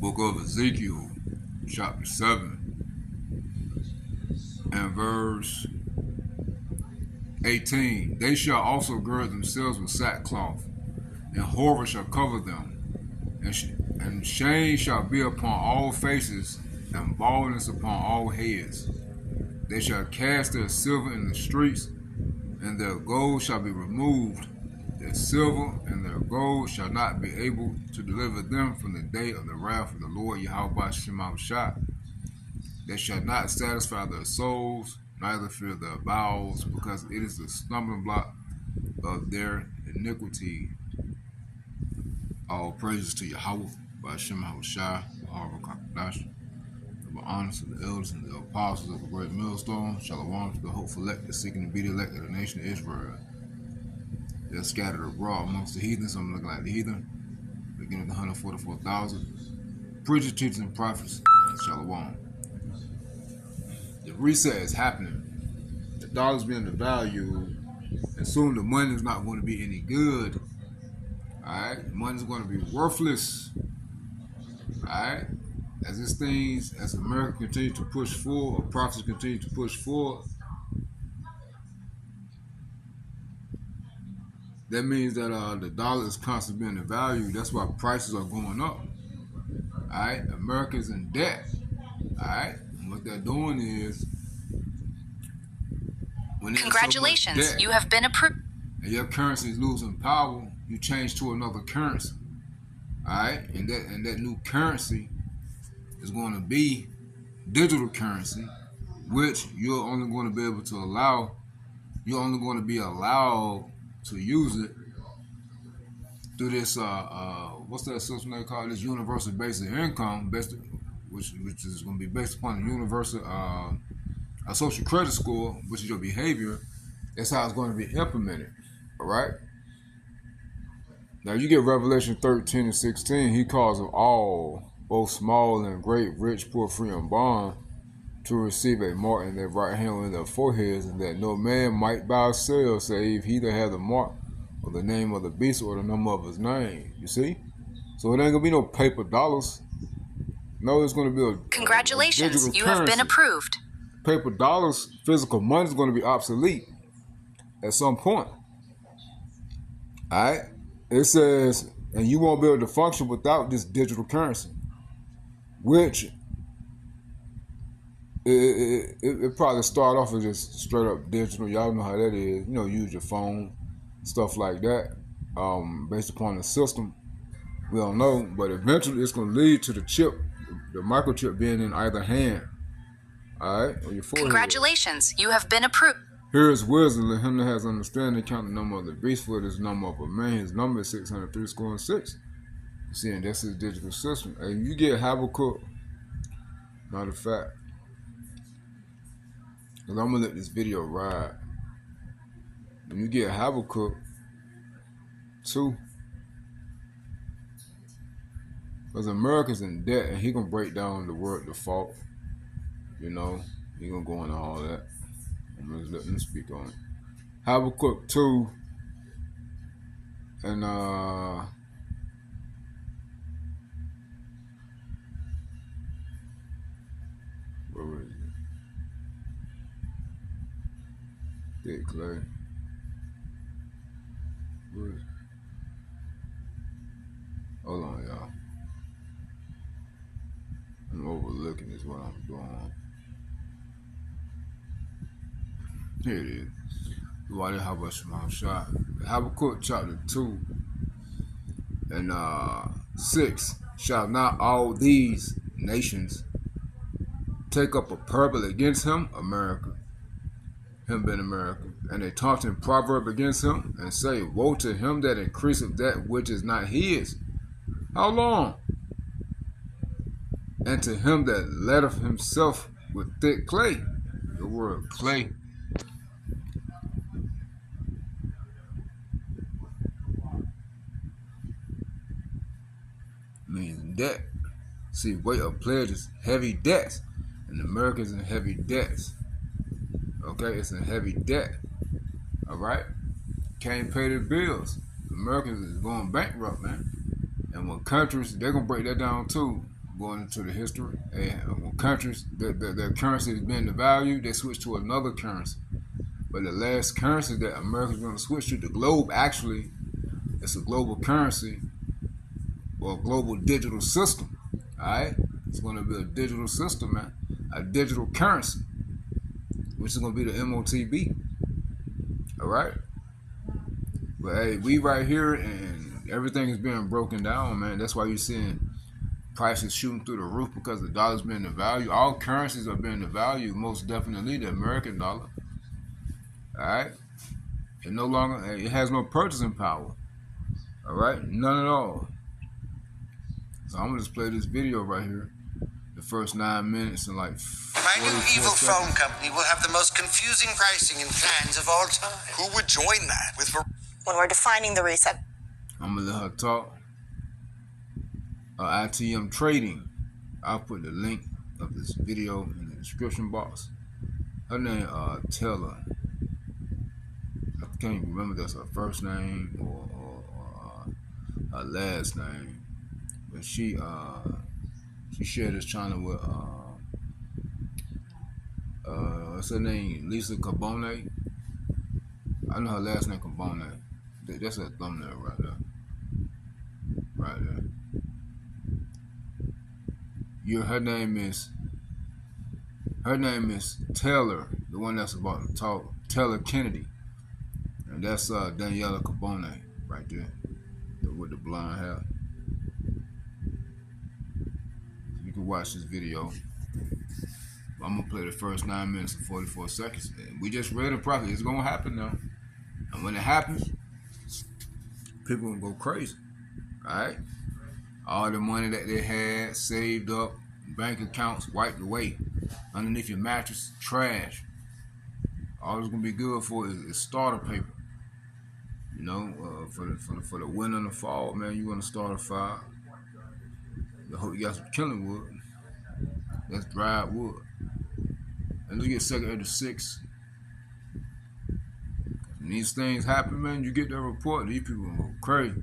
book of Ezekiel, chapter 7, and verse 18. They shall also gird themselves with sackcloth, and horror shall cover them, and shame shall be upon all faces, and baldness upon all heads. They shall cast their silver in the streets, and their gold shall be removed. Their silver and their gold shall not be able to deliver them from the day of the wrath of the Lord Yahweh Shema Shah. They shall not satisfy their souls, neither fear their bowels, because it is the stumbling block of their iniquity. All praises to Yahweh by Shema Shah, the honors to the elders and the apostles of the great millstone. Shalom to the hopeful elect, seeking to be the elect of the nation of Israel. They're scattered abroad amongst the heathen. Some looking like the heathen. Beginning with 144,000. Preachers, teachers, and prophets. Shalom. The reset is happening. The dollar's being devalued, and soon the money is not going to be any good. Alright? The money's going to be worthless. Alright? As America continues to push forward, or prophets continue to push forward, that means that the dollar is constantly being devalued. That's why prices are going up. Alright? America's in debt. Alright? And what they're doing is, when congratulations, so debt, you have been approved. And your currency is losing power, you change to another currency. Alright? And that new currency is going to be digital currency, which you're only going to be able to allow, you're only going to be allowed to use it through this what's that system they call it? This universal basic income, which is going to be based upon the universal a social credit score, which is your behavior. That's how it's going to be implemented. All right. Now you get Revelation 13 and 16. He calls them all, both small and great, rich, poor, free, and bond, to receive a mark in their right hand and in their foreheads, and that no man might buy or sell, save he that have the mark or the name of the beast or the number of his name. You see? So it ain't gonna be no paper dollars. No, it's gonna be a congratulations, a you have been approved. Paper dollars, physical money is gonna be obsolete at some point. Alright? It says, and you won't be able to function without this digital currency, which it probably start off as just straight up digital. Y'all know how that is. You know, use your phone, stuff like that, based upon the system. We don't know, but eventually it's going to lead to the chip, the microchip being in either hand. All right, on your forehead. Congratulations, you have been approved. Here is wisdom, let him that has understanding count the number of the beast, for it is the number of a man. His number is 603 score and 6. You see, and that's his digital system. Hey, you get Habakkuk, matter of fact, because I'm going to let this video ride. When you get Habakkuk 2, because America's in debt, and he going to break down the word default. You know, he going to go into all that. I'm going to let him speak on it. Habakkuk 2, and where is it? Thick clay. Where is it? Hold on, y'all. I'm overlooking is what I'm doing. Here it is. Why did Habakkuk chapter 2 and 6. Shall not all these nations take up a parable against him, America, him being America, and a taunting proverb against him, and say, woe to him that increaseth that which is not his. How long? And to him that letteth himself with thick clay. The word clay means debt. See, weight of pledges, heavy debts. And America's in heavy debts. Okay, it's in heavy debt. Alright? Can't pay their bills. Americans is going bankrupt, man. And when countries, they're going to break that down too. going into the history, and when countries, their currency is being devalued, they switch to another currency. But the last currency that America's going to switch to, the globe actually, it's a global currency or a global digital system. All right, it's going to be a digital system, man, a digital currency, which is going to be the MOTB. All right, but hey, we right here, and everything is being broken down, man. That's why you're seeing prices shooting through the roof, because the dollar's being devalued. All currencies are being devalued, most definitely the American dollar. All right, it no longer, it has no purchasing power. All right, none at all. So I'm gonna just play this video right here, the first 9 minutes and like 44 My new evil seconds. phone company will have the most confusing pricing and plans of all time. Who would join that with? When we're defining the reset. I'm gonna let her talk. ITM Trading. I'll put the link of this video in the description box. Her name Taylor. I can't even remember if that's her first name or her last name. But she shared this channel with what's her name? Lisa Carbone. I know her last name Carbone. That's a thumbnail right there. Right there. Her name is Taylor, the one that's about to talk, Taylor Kennedy. And that's Daniela Carbone right there, with the blonde hair. You can watch this video. I'm gonna play the first 9 minutes and 44 seconds. And we just read a prophet. It's gonna happen now. And when it happens, people gonna go crazy. Alright? All the money that they had saved up, bank accounts wiped away, underneath your mattress, trash. All it's gonna be good for is starter paper. You know, for the winter and the fall, man, you wanna start a fire. I hope you got some killing wood. That's dried wood. And look at Second Edge 6. When these things happen, man, you get that report, these people gonna go crazy.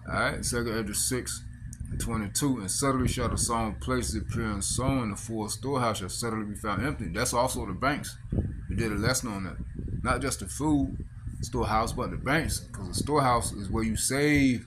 Alright, 2nd Edge 6:22, and suddenly shall the sown places appear and sown, and the full storehouse shall suddenly be found empty. That's also the banks. We did a lesson on that. Not just the food storehouse, but the banks, because the storehouse is where you save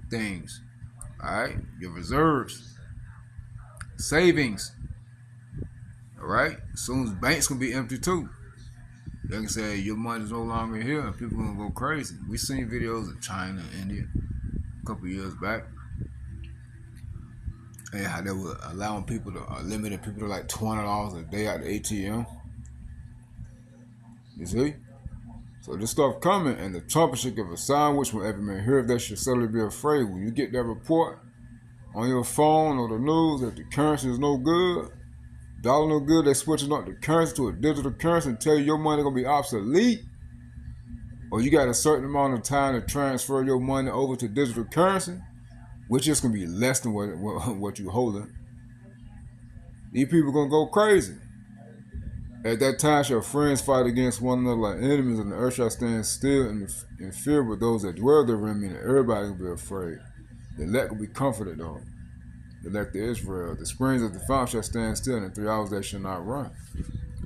things. Alright, your reserves, savings. Alright, as soon as banks can be empty too. They can say your money's no longer here, and people gonna go crazy. We seen videos of China and India a couple years back, and how they were allowing people to limiting people to like $20 a day at the ATM. You see? So this stuff coming, and the trumpet should give a sign which when every man hear of that should suddenly be afraid. When you get that report on your phone or the news that the currency is no good, dollar no good, they switching up the currency to a digital currency and tell you your money gonna be obsolete, or you got a certain amount of time to transfer your money over to digital currency, which is gonna be less than what you holding. These people gonna go crazy. At that time shall friends fight against one another like enemies, and the earth shall stand still in fear, but those that dwell therein, meaning everybody will be afraid. The elect will be comforted though. The elect of Israel. The springs of the fountain shall stand still, and in 3 hours they shall not run.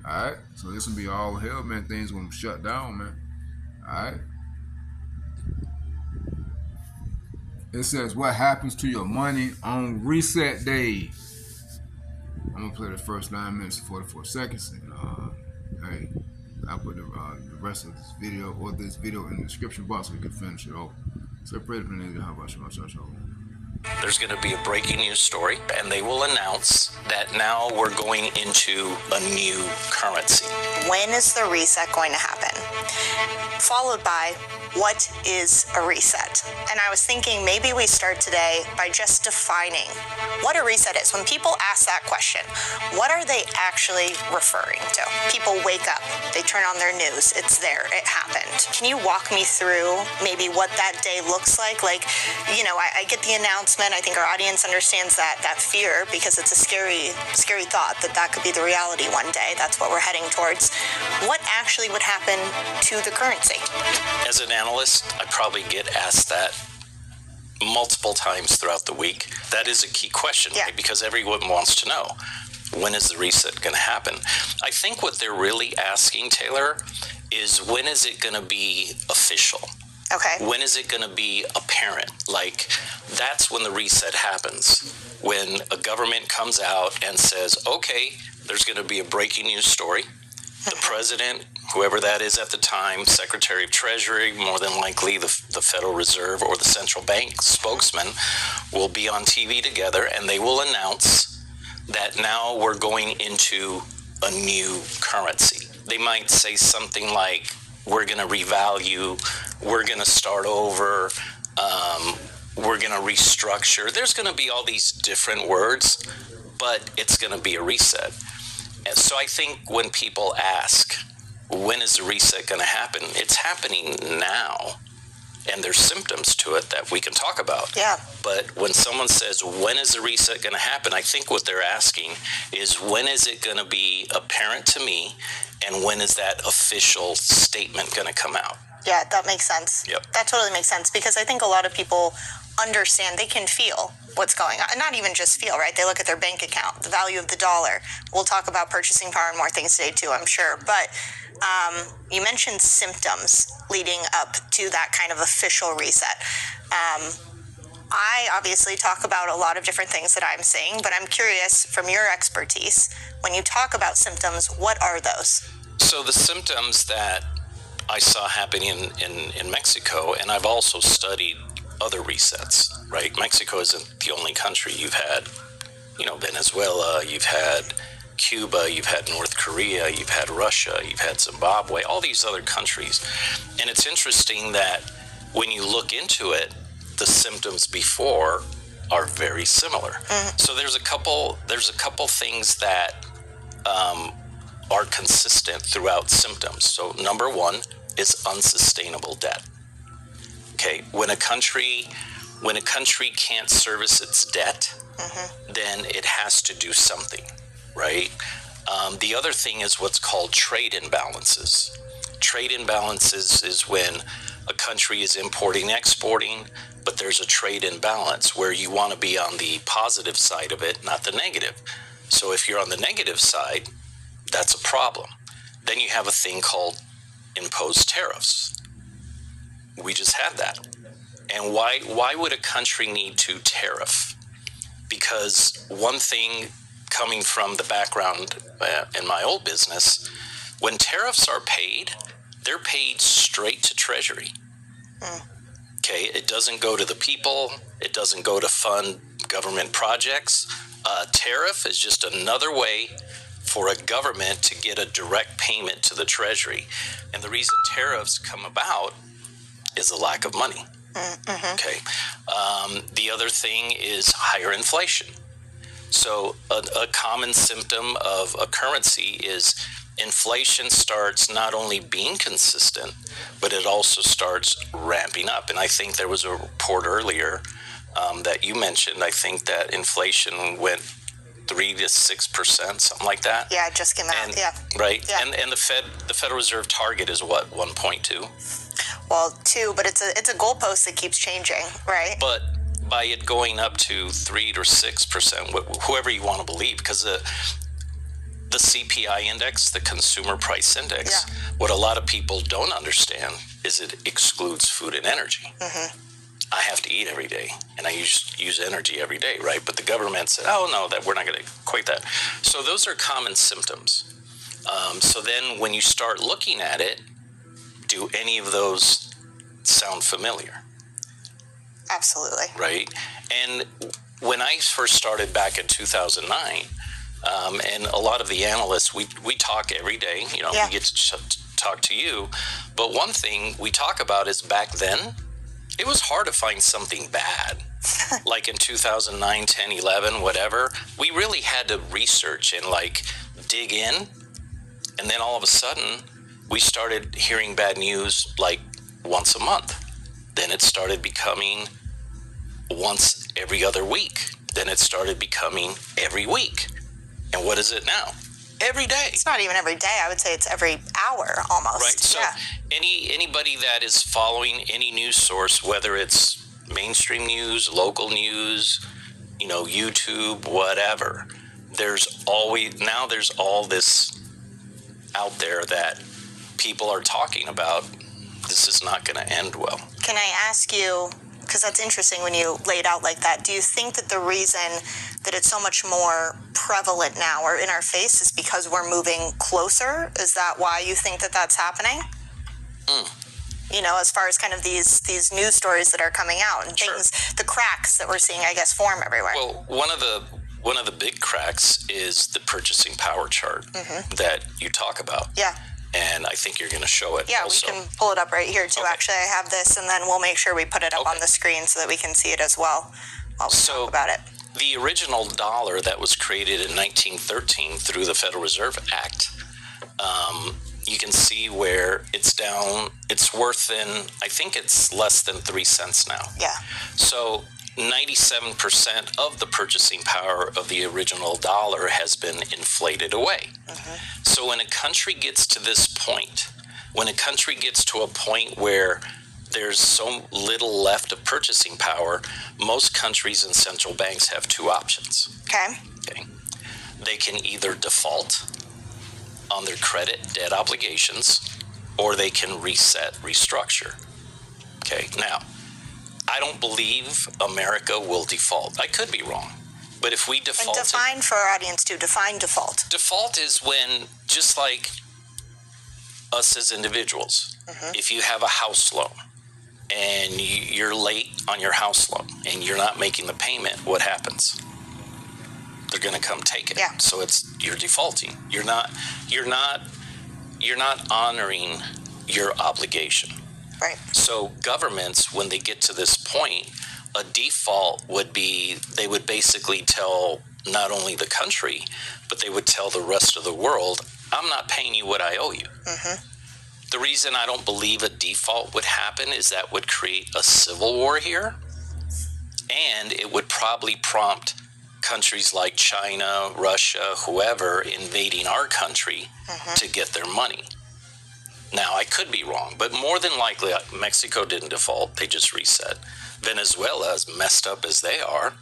Alright? So this will be all hell, man. Things gonna shut down, man. Alright? It says, what happens to your money on reset day? I'm gonna play the first 9 minutes and 44 seconds, and hey, I'll put the rest of this video or this video in the description box so we can finish it off. So pray for me. How about you? There's going to be a breaking news story, and they will announce that now we're going into a new currency. When is the reset going to happen? Followed by, what is a reset? And I was thinking maybe we start today by just defining what a reset is. When people ask that question, what are they actually referring to? People wake up, they turn on their news, it's there, it happened. Can you walk me through maybe what that day looks like? Like, you know, I get the announcement. I think our audience understands that fear, because it's a scary thought that could be the reality one day. That's what we're heading towards. What actually would happen to the currency? As an analyst, I probably get asked that multiple times throughout the week. That is a key question, Yeah. right? Because everyone wants to know, when is the reset going to happen? I think what they're really asking, Taylor, is when is it going to be official? Okay. When is it going to be apparent? Like, that's when the reset happens. When a government comes out and says, okay, there's going to be a breaking news story. The president, whoever that is at the time, Secretary of Treasury, more than likely the Federal Reserve or the central bank spokesman, will be on TV together, and they will announce that now we're going into a new currency. They might say something like, we're going to revalue, we're going to start over, we're going to restructure. There's going to be all these different words, but it's going to be a reset. And so I think when people ask, when is the reset going to happen? It's happening now, and there's symptoms to it that we can talk about. Yeah. But when someone says, when is the reset going to happen? I think what they're asking is, when is it going to be apparent to me, and when is that official statement going to come out? Yeah, that makes sense. Yep. That totally makes sense, because I think a lot of people understand, they can feel what's going on. And not even just feel, right? They look at their bank account, the value of the dollar. We'll talk about purchasing power and more things today too, I'm sure. But you mentioned symptoms leading up to that kind of official reset. I obviously talk about a lot of different things that I'm seeing, but I'm curious, from your expertise, when you talk about symptoms, what are those? So the symptoms that I saw happening in Mexico, and I've also studied other resets, right? Mexico isn't the only country. You've had, Venezuela, you've had Cuba, you've had North Korea, you've had Russia, you've had Zimbabwe, all these other countries. And it's interesting that when you look into it, the symptoms before are very similar. Mm-hmm. So there's a couple things that are consistent throughout symptoms. So number one is unsustainable debt. Okay, when a country can't service its debt, mm-hmm. then it has to do something, right? The other thing is what's called trade imbalances. Trade imbalances is when a country is importing, exporting, but there's a trade imbalance where you want to be on the positive side of it, not the negative. So if you're on the negative side, that's a problem. Then you have a thing called imposed tariffs. We just had that. And why would a country need to tariff? Because one thing, coming from the background in my old business, when tariffs are paid, they're paid straight to Treasury. Okay, it doesn't go to the people. It doesn't go to fund government projects. Tariff is just another way for a government to get a direct payment to the Treasury. And the reason tariffs come about is the lack of money. Mm-hmm. Okay. The other thing is higher inflation. So a common symptom of a currency is inflation starts not only being consistent, but it also starts ramping up. And I think there was a report earlier that you mentioned. I think that inflation went 3 to 6%, something like that. Yeah, it just came out. Yeah. Right. Yeah. And the Federal Reserve target is what, 1.2? Well, 2, but it's a goalpost that keeps changing, right? But by it going up to 3 or 6%, whoever you want to believe, because the CPI index, the Consumer Price Index, yeah. What a lot of people don't understand is it excludes food and energy. Mm-hmm. I have to eat every day, and I use energy every day, right? But the government said, oh, no, that we're not going to equate that. So those are common symptoms. So then when you start looking at it, do any of those sound familiar? Absolutely. Right? And when I first started back in 2009, and a lot of the analysts, we talk every day, yeah. We get to talk to you. But one thing we talk about is back then, it was hard to find something bad. Like in 2009, 10, 11, whatever. We really had to research and dig in. And then all of a sudden, we started hearing bad news once a month. Then it started becoming once every other week. Then it started becoming every week. And what is it now? Every day. It's not even every day. I would say it's every hour almost. Right. So yeah. anybody that is following any news source, whether it's mainstream news, local news, YouTube, whatever. There's all this out there that people are talking about. This is not going to end well. Can I ask you, because that's interesting when you lay it out like that, do you think that the reason that it's so much more prevalent now or in our face is because we're moving closer? Is that why you think that that's happening? As far as kind of these news stories that are coming out and things, the cracks that we're seeing, I guess, form everywhere. Well, one of the big cracks is the purchasing power chart that you talk about. Yeah. And I think you're going to show it. Yeah, also. We can pull it up right here too. Okay. Actually, I have this, and then we'll make sure we put it up on the screen so that we can see it as well while we talk about it. The original dollar that was created in 1913 through the Federal Reserve Act, you can see where it's down. It's worth I think it's less than 3 cents now. Yeah. So 97% of the purchasing power of the original dollar has been inflated away. So when a country gets to this point, when a country gets to a point where there's so little left of purchasing power, most countries and central banks have two options. Okay. They can either default on their credit debt obligations, or they can restructure. Okay. Now, I don't believe America will default. I could be wrong. But if we default... And define for our audience too, define default. Default is when, just like us as individuals, if you have a house loan and you're late on your house loan and you're not making the payment, what happens? They're going to come take it. Yeah. So you're defaulting. You're not honoring your obligation. Right. So governments, when they get to this point, a default would be, they would basically tell not only the country, but they would tell the rest of the world, I'm not paying you what I owe you. The reason I don't believe a default would happen is that would create a civil war here, and it would probably prompt countries like China, Russia, whoever, invading our country to get their money. Now, I could be wrong, but more than likely, Mexico didn't default. They just reset. Venezuela, as messed up as they are,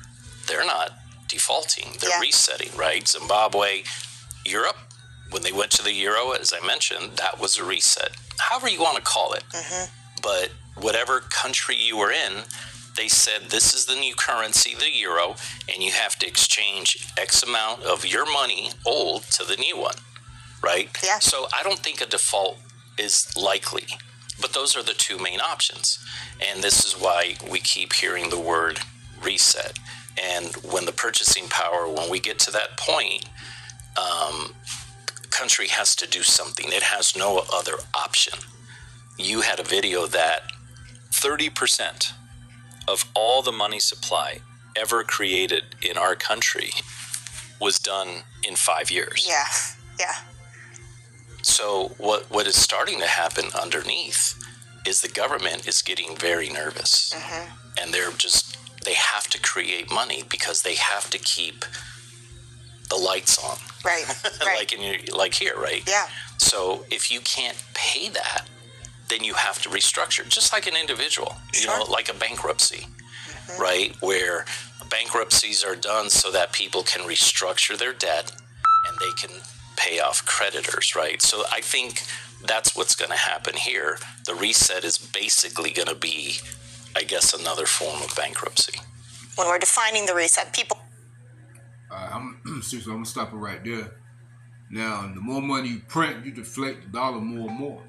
they're not defaulting. They're resetting, right? Zimbabwe, Europe, when they went to the euro, as I mentioned, that was a reset. However you want to call it. But whatever country you were in, they said, this is the new currency, the euro, and you have to exchange X amount of your money, old, to the new one, right? Yeah. So I don't think a default is likely, but those are the two main options. And this is why we keep hearing the word reset. And when the purchasing power, when we get to that point, country has to do something. It has no other option. You had a video that 30% of all the money supply ever created in our country was done in 5 years. Yeah. So what is starting to happen underneath is the government is getting very nervous. And they have to create money because they have to keep the lights on. Right. like here, right? Yeah. So if you can't pay that, then you have to restructure, just like an individual, like a bankruptcy, right? Where bankruptcies are done so that people can restructure their debt and they can pay off creditors, right? So I think that's what's going to happen here. The reset is basically going to be, I guess, another form of bankruptcy. When we're defining the reset, people... I'm going to stop it right there. Now, the more money you print, you deflate the dollar more and more.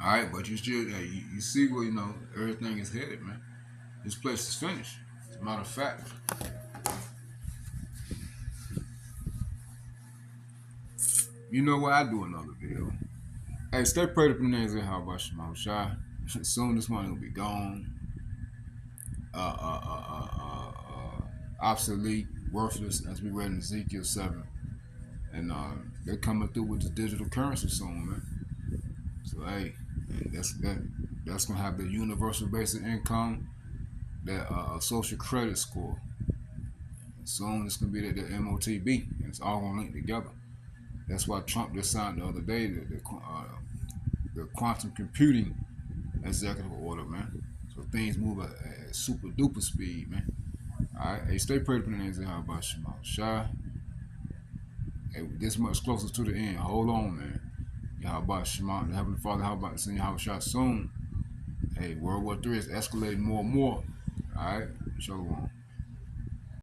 All right, but you still, you see where, everything is headed, man. This place is finished. As a matter of fact. You know what? I do another video. Hey, stay prayed up in the names of how about Shema Shai. Soon this money will be gone. Obsolete, worthless, as we read in Ezekiel 7. And they're coming through with the digital currency soon, man. So hey, that's gonna have the universal basic income, that social credit score. Soon it's gonna be the MOTB. It's all gonna link together. That's why Trump just signed the other day the quantum computing executive order, man. So things move at super duper speed, man. Alright, hey, stay prayed up in the names of Yahweh Shema Shai. Hey, this much closer to the end. Hold on, man. Yahweh Shema, the Heavenly Father, how about to send Yahweh Shai soon? Hey, World War III is escalating more and more. Alright, Shalom.